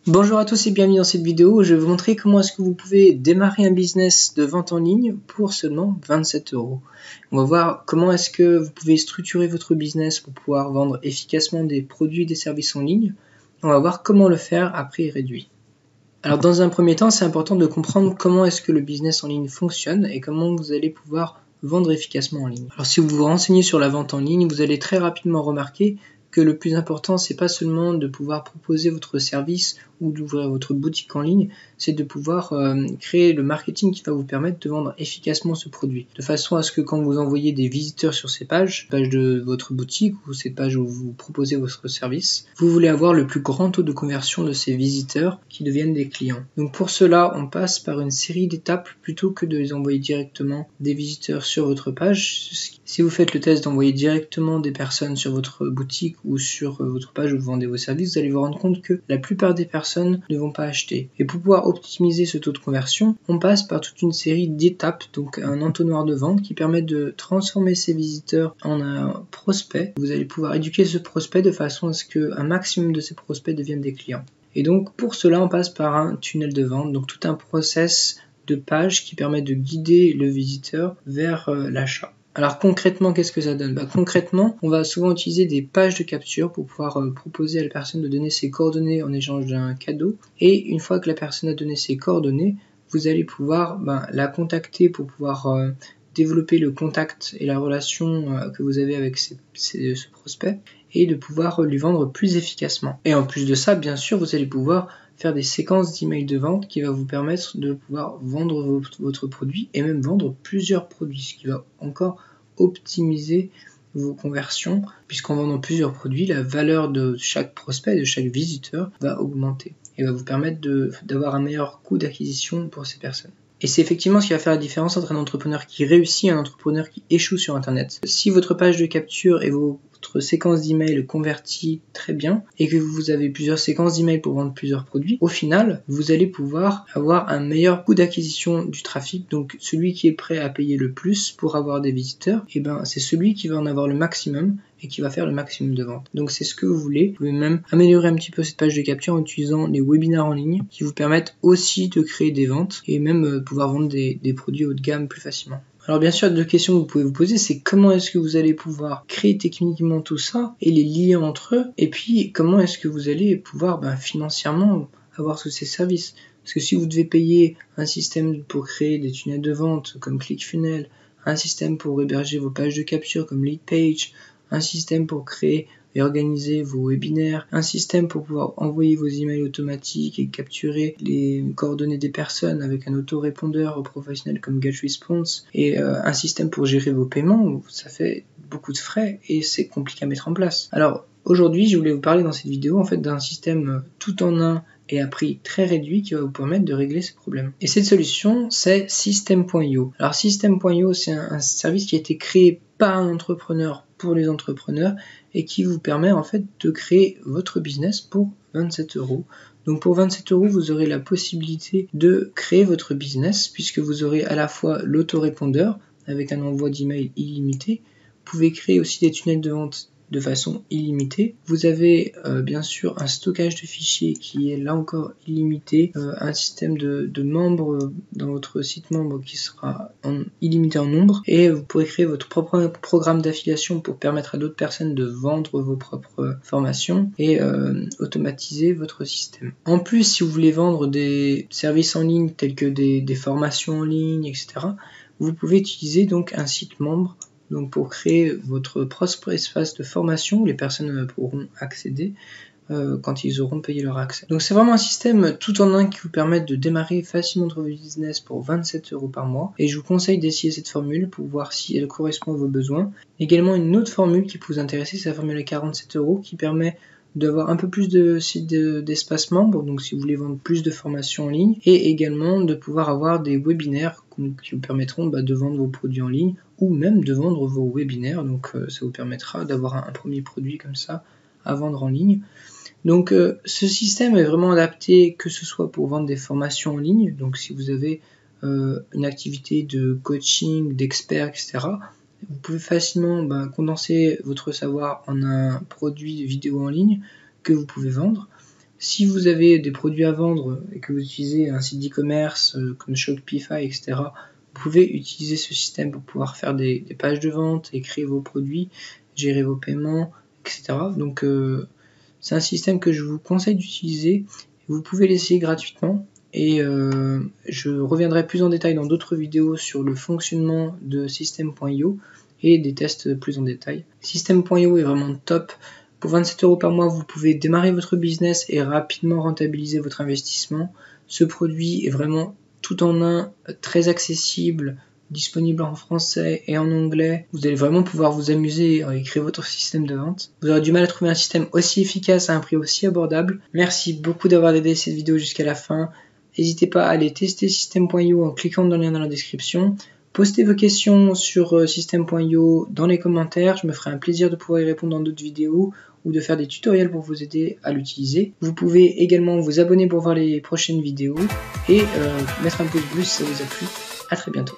Bonjour à tous et bienvenue dans cette vidéo. Je vais vous montrer comment est-ce que vous pouvez démarrer un business de vente en ligne pour seulement 27 €. On va voir comment est-ce que vous pouvez structurer votre business pour pouvoir vendre efficacement des produits et des services en ligne. On va voir comment le faire à prix réduit. Alors dans un premier temps, c'est important de comprendre comment est-ce que le business en ligne fonctionne et comment vous allez pouvoir vendre efficacement en ligne. Alors si vous vous renseignez sur la vente en ligne, vous allez très rapidement remarquer que le plus important, c'est pas seulement de pouvoir proposer votre service ou d'ouvrir votre boutique en ligne, c'est de pouvoir créer le marketing qui va vous permettre de vendre efficacement ce produit. De façon à ce que quand vous envoyez des visiteurs sur ces pages, page de votre boutique ou cette page où vous proposez votre service, vous voulez avoir le plus grand taux de conversion de ces visiteurs qui deviennent des clients. Donc pour cela, on passe par une série d'étapes plutôt que de les envoyer directement des visiteurs sur votre page. Si vous faites le test d'envoyer directement des personnes sur votre boutique ou sur votre page où vous vendez vos services, vous allez vous rendre compte que la plupart des personnes ne vont pas acheter. Et pour pouvoir optimiser ce taux de conversion, on passe par toute une série d'étapes, donc un entonnoir de vente qui permet de transformer ces visiteurs en un prospect. Vous allez pouvoir éduquer ce prospect de façon à ce qu'un maximum de ces prospects deviennent des clients. Et donc pour cela, on passe par un tunnel de vente, donc tout un process de page qui permet de guider le visiteur vers l'achat. Alors concrètement, qu'est-ce que ça donne? Concrètement, on va souvent utiliser des pages de capture pour pouvoir proposer à la personne de donner ses coordonnées en échange d'un cadeau. Et une fois que la personne a donné ses coordonnées, vous allez pouvoir la contacter pour pouvoir développer le contact et la relation que vous avez avec ce prospect et de pouvoir lui vendre plus efficacement. Et en plus de ça, bien sûr, vous allez pouvoir faire des séquences d'emails de vente qui va vous permettre de pouvoir vendre votre produit et même vendre plusieurs produits, ce qui va encore optimiser vos conversions, puisqu'en vendant plusieurs produits, la valeur de chaque prospect, de chaque visiteur va augmenter et va vous permettre d'avoir un meilleur coût d'acquisition pour ces personnes. Et c'est effectivement ce qui va faire la différence entre un entrepreneur qui réussit et un entrepreneur qui échoue sur Internet. Si votre page de capture et votre séquence d'email convertit très bien et que vous avez plusieurs séquences d'email pour vendre plusieurs produits, au final, vous allez pouvoir avoir un meilleur coût d'acquisition du trafic. Donc celui qui est prêt à payer le plus pour avoir des visiteurs, c'est celui qui va en avoir le maximum et qui va faire le maximum de ventes. Donc c'est ce que vous voulez. Vous pouvez même améliorer un petit peu cette page de capture en utilisant les webinaires en ligne qui vous permettent aussi de créer des ventes et même pouvoir vendre des produits haut de gamme plus facilement. Alors bien sûr, deux questions que vous pouvez vous poser, c'est comment est-ce que vous allez pouvoir créer techniquement tout ça et les lier entre eux, et puis comment est-ce que vous allez pouvoir financièrement avoir tous ces services. Parce que si vous devez payer un système pour créer des tunnels de vente comme ClickFunnels, un système pour héberger vos pages de capture comme Leadpage, un système pour créer et organiser vos webinaires, un système pour pouvoir envoyer vos emails automatiques et capturer les coordonnées des personnes avec un autorépondeur professionnel comme GetResponse, et un système pour gérer vos paiements, ça fait beaucoup de frais et c'est compliqué à mettre en place. Alors aujourd'hui, je voulais vous parler dans cette vidéo d'un système tout en un et à prix très réduit qui va vous permettre de régler ce problème. Et cette solution, c'est System.io. Alors System.io, c'est un service qui a été créé par un entrepreneur pour les entrepreneurs et qui vous permet de créer votre business pour 27 €. Donc pour 27 €, vous aurez la possibilité de créer votre business puisque vous aurez à la fois l'autorépondeur avec un envoi d'email illimité. Vous pouvez créer aussi des tunnels de vente de façon illimitée. Vous avez bien sûr un stockage de fichiers qui est là encore illimité, un système de membres dans votre site membre qui sera illimité en nombre, et vous pourrez créer votre propre programme d'affiliation pour permettre à d'autres personnes de vendre vos propres formations et automatiser votre système. En plus, si vous voulez vendre des services en ligne tels que des formations en ligne, etc., vous pouvez utiliser donc un site membre pour créer votre propre espace de formation où les personnes pourront accéder quand ils auront payé leur accès. Donc c'est vraiment un système tout en un qui vous permet de démarrer facilement votre business pour 27 € par mois, et je vous conseille d'essayer cette formule pour voir si elle correspond à vos besoins. Également une autre formule qui peut vous intéresser, c'est la formule à 47 € qui permet d'avoir un peu plus d'espace membre, donc si vous voulez vendre plus de formations en ligne, et également de pouvoir avoir des webinaires qui vous permettront de vendre vos produits en ligne ou même de vendre vos webinaires. Donc ça vous permettra d'avoir un premier produit comme ça à vendre en ligne. Donc ce système est vraiment adapté que ce soit pour vendre des formations en ligne, donc si vous avez une activité de coaching, d'expert, etc., vous pouvez facilement condenser votre savoir en un produit vidéo en ligne que vous pouvez vendre. Si vous avez des produits à vendre et que vous utilisez un site d'e-commerce comme Shopify, etc., vous pouvez utiliser ce système pour pouvoir faire des pages de vente, écrire vos produits, gérer vos paiements, etc. Donc c'est un système que je vous conseille d'utiliser. Vous pouvez l'essayer gratuitement et je reviendrai plus en détail dans d'autres vidéos sur le fonctionnement de System.io et des tests plus en détail. System.io est vraiment top. Pour 27 € par mois, vous pouvez démarrer votre business et rapidement rentabiliser votre investissement. Ce produit est vraiment tout en un, très accessible, disponible en français et en anglais. Vous allez vraiment pouvoir vous amuser à écrire votre système de vente. Vous aurez du mal à trouver un système aussi efficace à un prix aussi abordable. Merci beaucoup d'avoir regardé cette vidéo jusqu'à la fin. N'hésitez pas à aller tester System.io en cliquant dans le lien dans la description. Postez vos questions sur System.io dans les commentaires, je me ferai un plaisir de pouvoir y répondre dans d'autres vidéos ou de faire des tutoriels pour vous aider à l'utiliser. Vous pouvez également vous abonner pour voir les prochaines vidéos et mettre un pouce bleu si ça vous a plu. À très bientôt.